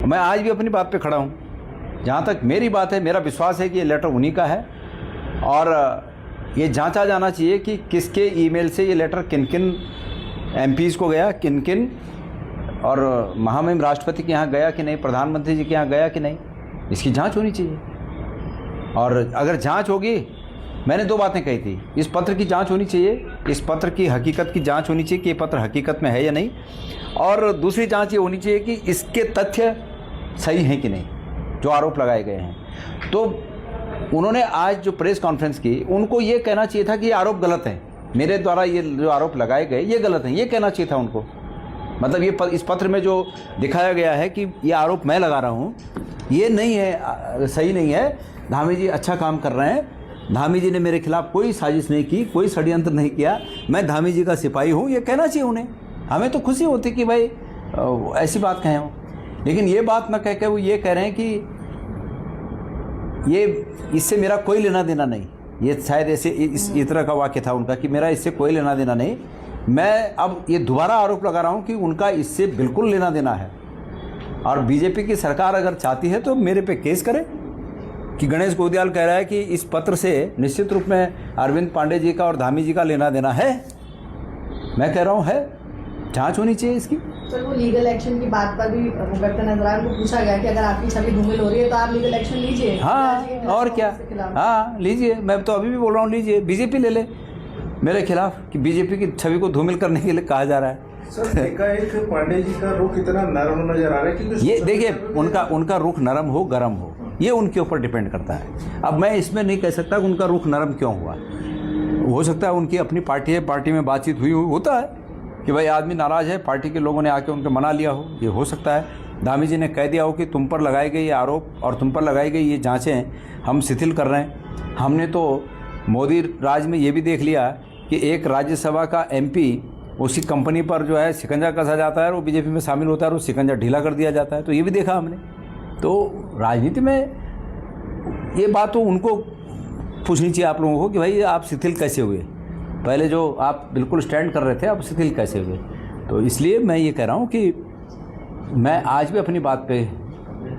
मैं आज भी अपनी बात पे खड़ा हूँ। जहाँ तक मेरी बात है, मेरा विश्वास है कि ये लेटर उन्हीं का है और ये जांचा जाना चाहिए कि किसके ईमेल से ये लेटर किन किन एमपीज़ को गया, किन किन और महामहिम राष्ट्रपति के यहाँ गया कि नहीं, प्रधानमंत्री जी के यहाँ गया कि नहीं। इसकी जांच होनी चाहिए। और अगर जांच होगी, मैंने 2 बातें कही थी, इस पत्र की जांच होनी चाहिए, इस पत्र की हकीकत की जांच होनी चाहिए कि ये पत्र हकीकत में है या नहीं, और दूसरी जांच ये होनी चाहिए कि इसके तथ्य सही हैं कि नहीं जो आरोप लगाए गए हैं। तो उन्होंने आज जो प्रेस कॉन्फ्रेंस की, उनको ये कहना चाहिए था कि ये आरोप गलत हैं, मेरे द्वारा ये जो आरोप लगाए गए ये गलत हैं, ये कहना चाहिए था उनको। मतलब ये इस पत्र में जो दिखाया गया है कि ये आरोप मैं लगा रहा हूँ, ये नहीं है, सही नहीं है। धामी जी अच्छा काम कर रहे हैं, धामी जी ने मेरे खिलाफ कोई साजिश नहीं की, कोई षड्यंत्र नहीं किया, मैं धामी जी का सिपाही हूँ, ये कहना चाहिए उन्हें। हमें तो खुशी होती कि भाई ऐसी बात कहें वो, लेकिन ये बात ना कह के वो ये कह रहे हैं कि ये इससे मेरा कोई लेना देना नहीं। ये शायद ऐसे इस तरह का वाक्य था उनका कि मेरा इससे कोई लेना देना नहीं। मैं अब ये दोबारा आरोप लगा रहा हूँ कि उनका इससे बिल्कुल लेना देना है। और बीजेपी की सरकार अगर चाहती है तो मेरे पे केस करे कि गणेश गोदियाल कह रहा है कि इस पत्र से निश्चित रूप में अरविंद पांडे जी का और धामी जी का लेना देना है। मैं कह रहा हूँ है, जांच होनी चाहिए इसकी। सर, वो लीगल एक्शन की बात पर भी मुकद्दर नजरान को पूछा गया कि अगर आपकी छवि धूमिल हो रही है तो आप लीगल एक्शन लीजिए। हाँ, और क्या, हाँ लीजिए। मैं तो अभी भी बोल रहा हूँ, लीजिए, बीजेपी ले ले मेरे खिलाफ कि बीजेपी की छवि को धूमिल करने के लिए कहा जा रहा है। सर, एक पांडे जी का रुख इतना नरम नजर आ रहा है कि ये देखिए, उनका रुख नरम हो गरम हो, ये उनके ऊपर डिपेंड करता है। अब मैं इसमें नहीं कह सकता कि उनका रुख नरम क्यों हुआ। हो सकता है उनकी अपनी पार्टी है, पार्टी में बातचीत हुई होता है कि भाई आदमी नाराज़ है, पार्टी के लोगों ने आके उनको मना लिया हो, ये हो सकता है। धामी जी ने कह दिया हो कि तुम पर लगाए गए ये आरोप और तुम पर लगाई गई ये जांचें हम शिथिल कर रहे हैं। हमने तो मोदी राज में ये भी देख लिया कि एक राज्यसभा का एमपी उसी कंपनी पर जो है शिकंजा कसा जाता है और वो बीजेपी में शामिल होता है और वो शिकंजा ढीला कर दिया जाता है। तो ये भी देखा हमने। तो राजनीति में ये बात तो उनको पूछनी चाहिए आप लोगों को कि भाई आप शिथिल कैसे हुए, पहले जो आप बिल्कुल स्टैंड कर रहे थे आप शिथिल कैसे हुए। तो इसलिए मैं ये कह रहा हूँ कि मैं आज भी अपनी बात पे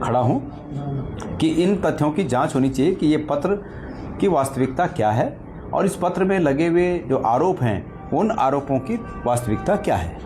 खड़ा हूँ कि इन तथ्यों की जांच होनी चाहिए कि ये पत्र की वास्तविकता क्या है और इस पत्र में लगे हुए जो आरोप हैं उन आरोपों की वास्तविकता क्या है।